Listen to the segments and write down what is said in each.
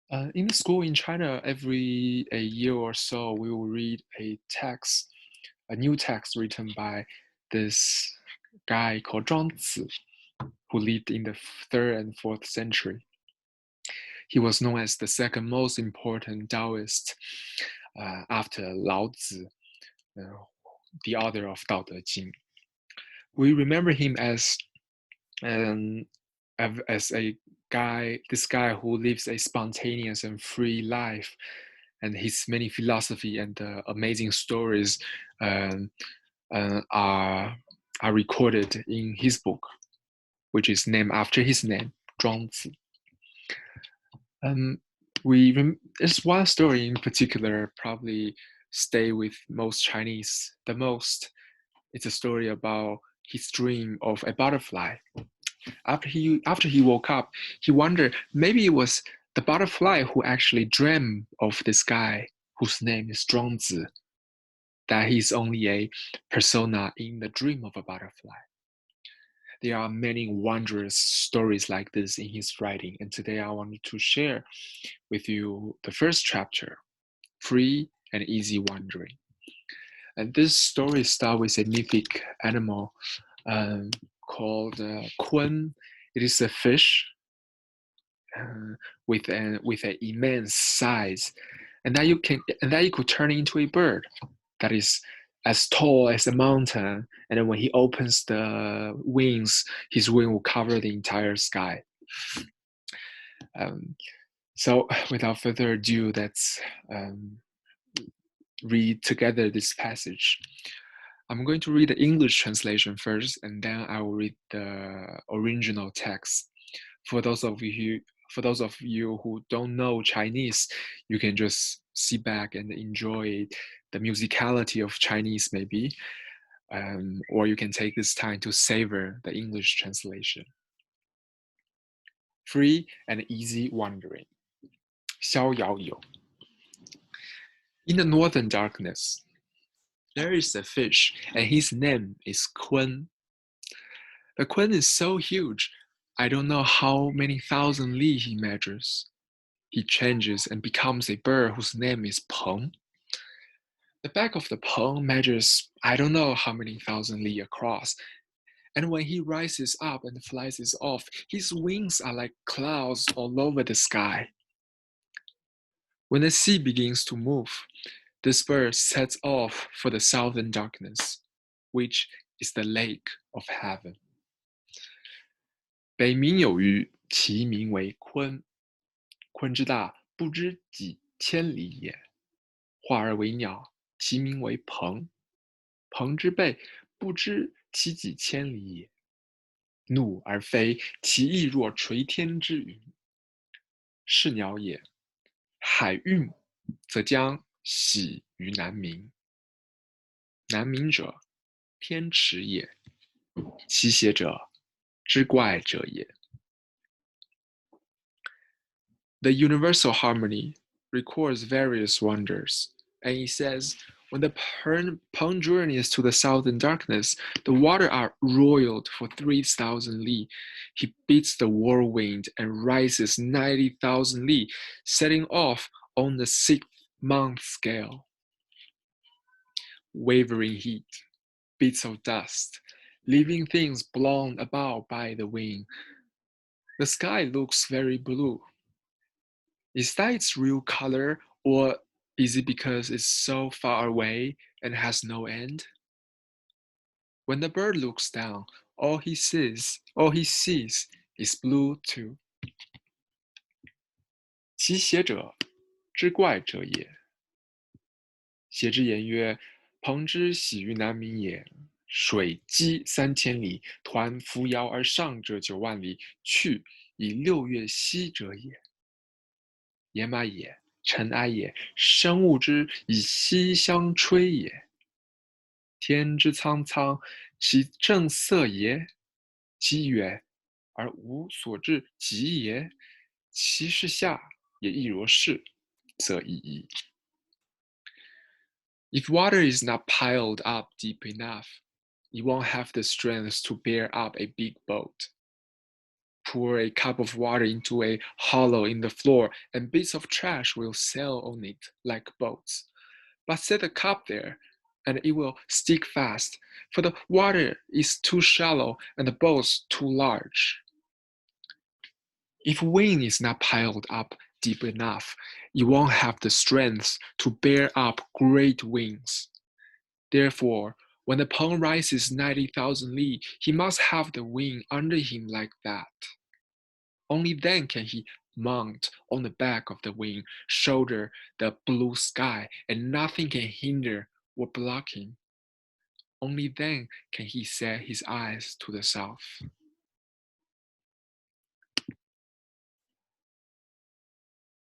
In the school in China, every a year or so, we will read a new text written by this guy called Zhuangzi, who lived in the third and fourth century. He was known as the second most important Taoist after Lao Tzu, uh, the author of Dao De Jing. We remember him um, as this guy who lives a spontaneous and free life, and his many philosophy and amazing stories um, are recorded in his book, which is named after his name, Zhuangzi. Um, there's one story in particular probably stay with most Chinese the most. It's a story about his dream of a butterfly. After he woke up, he wondered maybe it was the butterfly who actually dreamed of this guy whose name is Zhuangzi, that he's only a persona in the dream of a butterfly. There are many wondrous stories like this in his writing, and today I wanted to share with you the first chapter, Free and Easy Wandering. And this story starts with a mythic animal um, called Kun. It is a fish with an immense size, and that you could turn into a bird that is as tall as a mountain. And then when he opens the wings, his wing will cover the entire sky. Um, so, without further ado, let's read together this passage. I'm going to read the English translation first, and then I will read the original text. For those of you who don't know Chinese, you can just sit back and enjoy the musicality of Chinese, maybe, or you can take this time to savor the English translation. Free and easy wandering. 逍遥游. In the northern darkness, there is a fish, and his name is Kun. The Kun is so huge, I don't know how many thousand li he measures. He changes and becomes a bird whose name is Peng. The back of the Peng measures I don't know how many thousand li across, and when he rises up and flies off, his wings are like clouds all over the sky. When the sea begins to move, this bird sets off for the southern darkness, which is the lake of heaven. 北冥有鱼，其名为鲲。鲲之大，不知几千里也。化而为鸟，其名为鹏。鹏之背，不知其几千里也。怒而飞，其翼若垂天之云。是鸟也。海域母，则将徙于南冥。南冥者，天池也。其邪者，之怪者也。The universal harmony records various wonders, and he says, when the Peng journeys to the southern darkness, the water are roiled for 3,000 li. He beats the whirlwind and rises 90,000 li, setting off on the 6-month scale. Wavering heat, bits of dust, living things blown about by the wind. The sky looks very blue. Is that its real color, or is it because it's so far away and has no end? When the bird looks down, all he sees is blue too. 其邪者，之怪者也。邪之言曰：鹏之徙于南冥也。水击3000里，抟扶摇而上者9万里，去以6月息者也。野马也，尘埃也，生物之以息相吹也。天之苍苍，其正色也？其远而无所至极也？其视下也亦若是，则已矣。If water is not piled up deep enough, it won't have the strength to bear up a big boat. Pour a cup of water into a hollow in the floor, and bits of trash will sail on it like boats. But set the cup there, and it will stick fast, for the water is too shallow and the boats too large. If wind is not piled up deep enough, you won't have the strength to bear up great wings. Therefore, when the peng rises 90,000 li, he must have the wind under him like that. Only then can he mount on the back of the wind, shoulder the blue sky, and nothing can hinder or block him. Only then can he set his eyes to the south.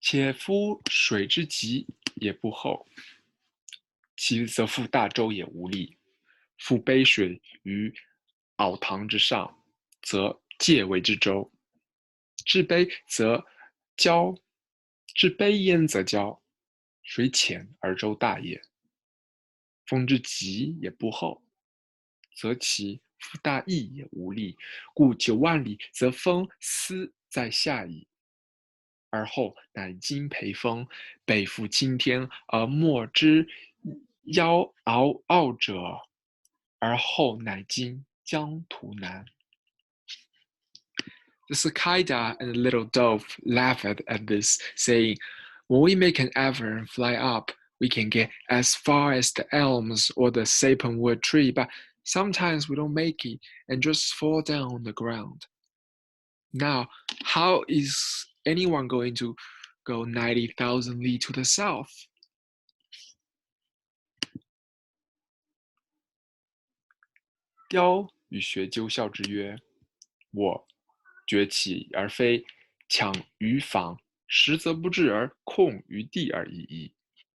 且夫水之急也不厚，其则覆大舟也无力。夫杯水于翱塘之上，则介为之舟；置杯则骄，置杯焉则骄。水浅而舟大也。风之急也不厚，则其覆大翼也无力，故9万里，则风思在下矣。而后乃今培风，北复青天，而莫之夭傲者，而后乃今疆土南。The cicada and the little dove laughed at this, saying, "When we make an effort and fly up, we can get as far as the elms or the sapwood tree, but sometimes we don't make it and just fall down on the ground. Now, how is anyone going to go 90,000 li to the south?" 雕与学究笑之曰：我崛起而非强于坊，实则不至而空于地而已矣。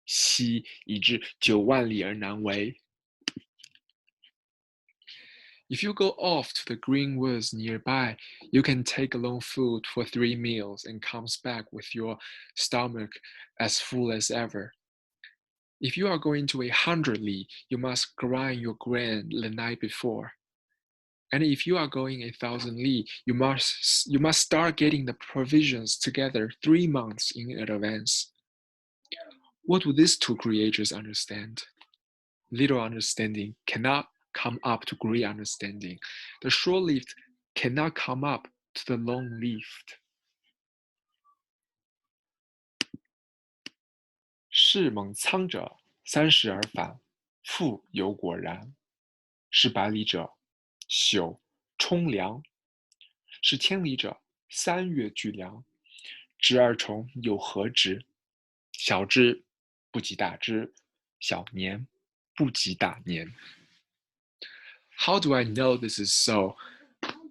昔以至9万里而难为。If you go off to the green woods nearby, you can take along food for 3 meals and comes back with your stomach as full as ever. If you are going to 100 li, you must grind your grain the night before. And if you are going 1,000 li, you must start getting the provisions together 3 months in advance. What do these two creators understand? Little understanding cannot come up to great understanding. The short-lived cannot come up to the long-lived. 是猛苍者30而返，复有果然。是百里者，宿冲凉；是千里者，3月巨凉。直而从有何之？小之不及大之，小年不及大年。How do I know this is so?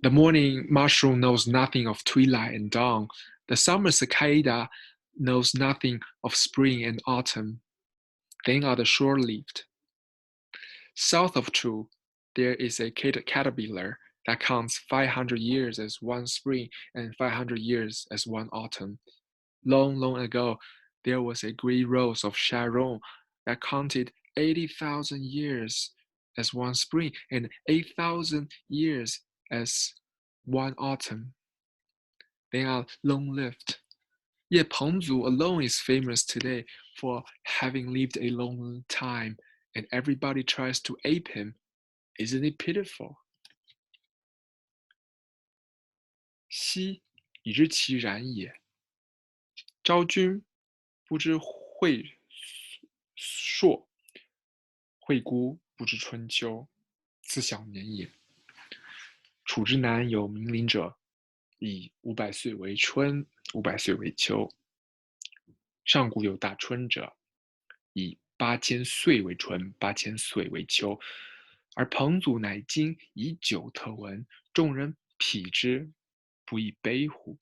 The morning mushroom knows nothing of twilight and dawn. The summer cicada knows nothing of spring and autumn. Then are the short-lived. South of Chu, there is a caterpillar that counts 500 years as one spring and 500 years as one autumn. Long, long ago, there was a great rose of Sharon that counted 80,000 years as one spring and 8,000 years as one autumn. They are long-lived. Yet Pengzu alone is famous today for having lived a long time, and everybody tries to ape him. Isn't it pitiful? 昔以知其然也。昭君不知晦朔，惠姑不知春秋，此小年也。楚之南有明陵者，以500岁为春，500岁为秋。上古有大春者，以8000岁为春，8000岁为秋。而彭祖乃今以久特闻，众人匹之，不亦悲乎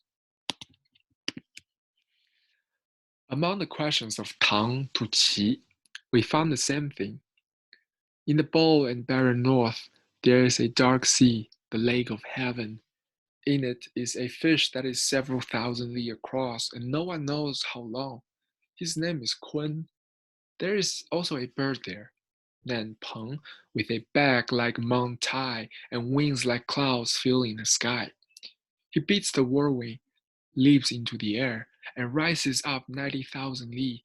？Among the questions of Tang to Qi, we found the same thing. In the bold and barren north, there is a dark sea, the lake of heaven. In it is a fish that is several thousand li across, and no one knows how long. His name is Kun. There is also a bird there, named Peng, with a back like Mount Tai and wings like clouds filling the sky. He beats the whirlwind, leaps into the air, and rises up 90,000 li,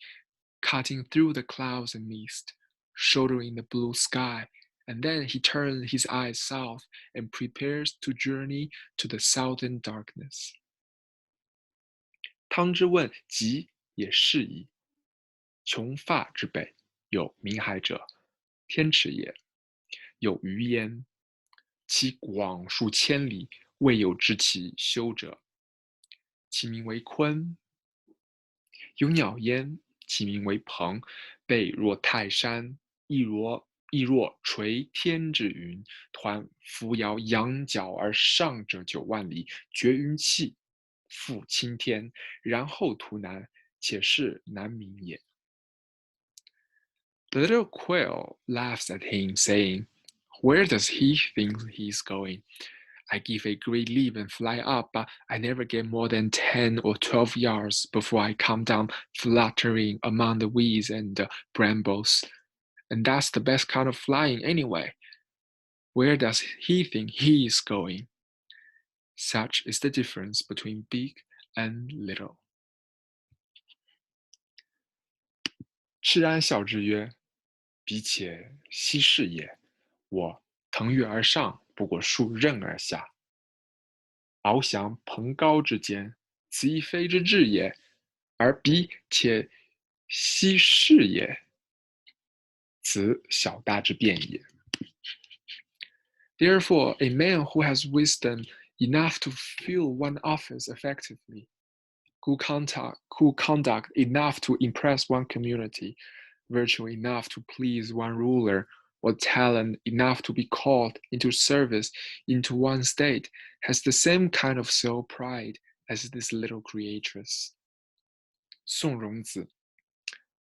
cutting through the clouds and mist, shouldering the blue sky, and then he turns his eyes south and prepares to journey to the southern darkness. 汤之问极也是矣。穷发之北，有明海者，天池也。有余焉，其广数千里，未有知其修者。其名为鲲。有鸟焉，其名为鹏，背若泰山，翼若垂天之云，抟扶摇羊角而上者9万里，绝云气，复青天，然后图南，且是南冥也。The little quail laughs at him, saying, "Where does he think he is going? I give a great leap and fly up, but I never get more than 10 or 12 yards before I come down fluttering among the weeds and the brambles. And that's the best kind of flying anyway. Where does he think he is going?" Such is the difference between big and little. 赤安笑之曰：彼且奚是也？我腾跃而上，不过数仞而下。翱翔蓬高之间，此亦非之至也，而彼且奚是也？此小大之变也。Therefore, a man who has wisdom enough to fill one office effectively, good conduct enough to impress one community, virtue enough to please one ruler, or talent enough to be called into service into one state, has the same kind of self-pride as this little creatress. Song Rongzi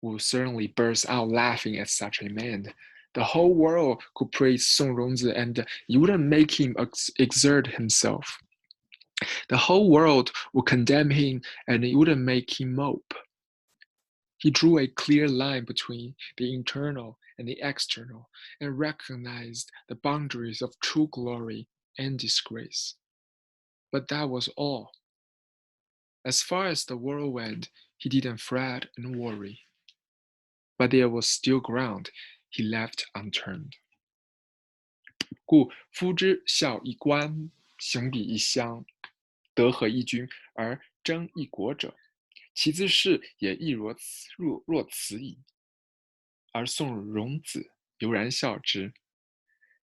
will certainly burst out laughing at such a man. The whole world could praise Song Rongzi and it wouldn't make him exert himself. The whole world would condemn him and it wouldn't make him mope. He drew a clear line between the internal and the external and recognized the boundaries of true glory and disgrace. But that was all. As far as the world went, he didn't fret and worry. But there was still ground he left unturned. 故夫之效一官，行比一乡，德合一君，而争一国者，其自是也亦若此矣。而宋荣子悠然笑之，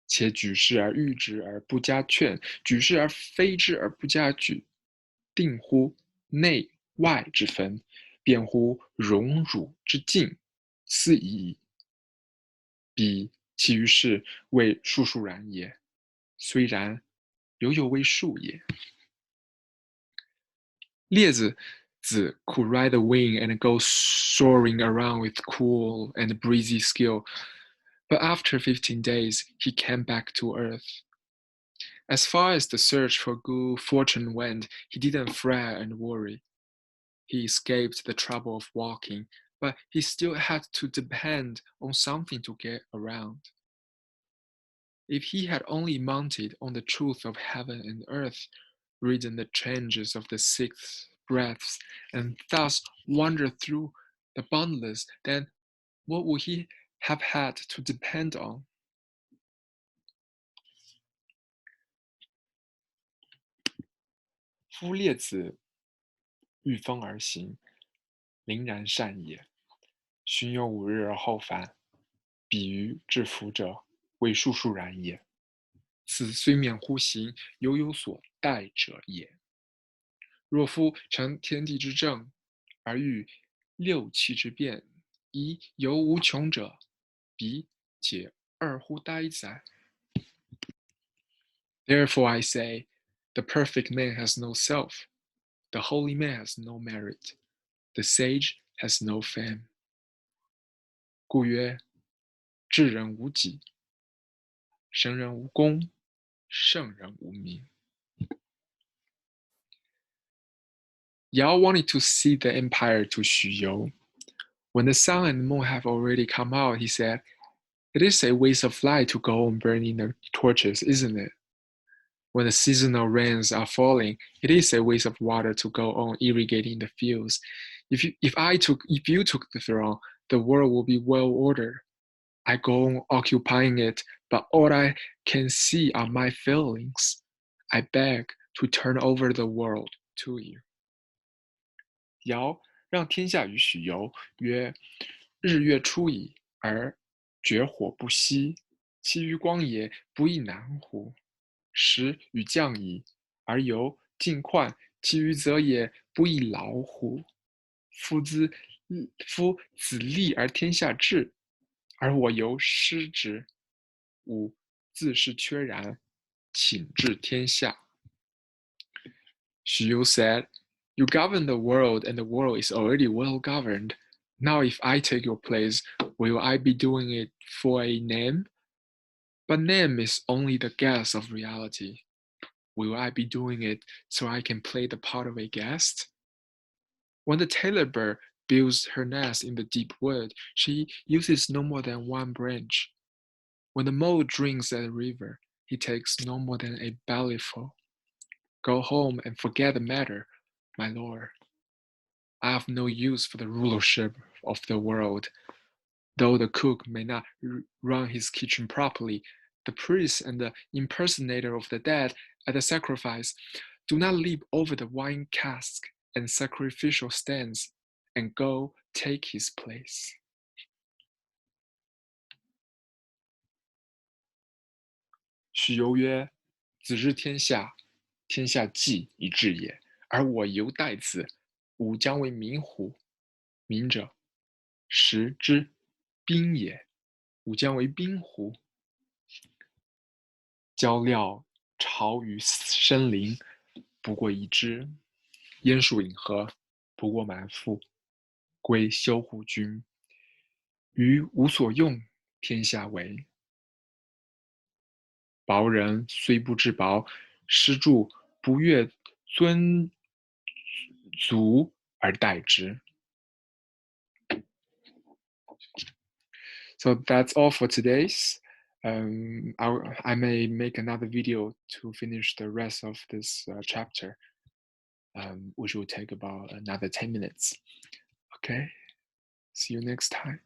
且举事而喻之而不加劝，举事而非之而不加举，定乎内外之分，辩乎荣辱之境，斯已矣。彼其于事谓数数然也，虽然，犹有为数也。列子 could ride the wind and go soaring around with cool and breezy skill, but after 15 days he came back to earth. As far as the search for good fortune went, he didn't fret and worry. He escaped the trouble of walking, but he still had to depend on something to get around. If he had only mounted on the truth of heaven and earth, ridden the changes of the six breaths, and thus wandered through the boundless, then what would he have had to depend on? 夫列子御风而行，凛然善也。寻有5日而后返，比于至福者，为数数然也。此虽免乎行，犹有所待者也。若夫成天地之正，而欲六气之变，宜犹无穷者，彼且二乎哉哉？Therefore I say, the perfect man has no self, the holy man has no merit, the sage has no fame. 故曰：智人无己，神人无功，圣人无名。Yao wanted to see the empire to Xuyou. When the sun and moon have already come out, he said, "It is a waste of light to go on burning the torches, isn't it?" When the seasonal rains are falling, it is a waste of water to go on irrigating the fields. If you took the throne, the world will be well ordered. I go on occupying it, but all I can see are my feelings. I beg to turn over the world to you. 尧让天下与许由曰：日月出矣，而绝火不息，其余光也不亦难乎？时与将矣，而由尽快，其余则也不亦劳乎？夫子立而天下治，而我由失之。吾自是缺然，请治天下。Xu said, "You govern the world, and the world is already well governed. Now, if I take your place, will I be doing it for a name? But name is only the guess of reality. Will I be doing it so I can play the part of a guest? When the tailor bird builds her nest in the deep wood, she uses no more than one branch. When the mole drinks at a river, he takes no more than a bellyful. Go home and forget the matter, my lord. I have no use for the rulership of the world. Though the cook may not run his kitchen properly, the priest and the impersonator of the dead at the sacrifice do not leap over the wine cask and sacrificial stands and go take his place." 许由曰：子治天下，天下既以治也，而我犹待子，吾将为民乎？民者，时之兵也，吾将为兵乎？交料巢于深林，不过一枝；烟树隐河，不过满腹。归修护军，余无所用，天下为。薄人虽不知薄，施助不越尊足而待之。So that's all for today's. I may make another video to finish the rest of this chapter, which will take about another 10 minutes. Okay, see you next time.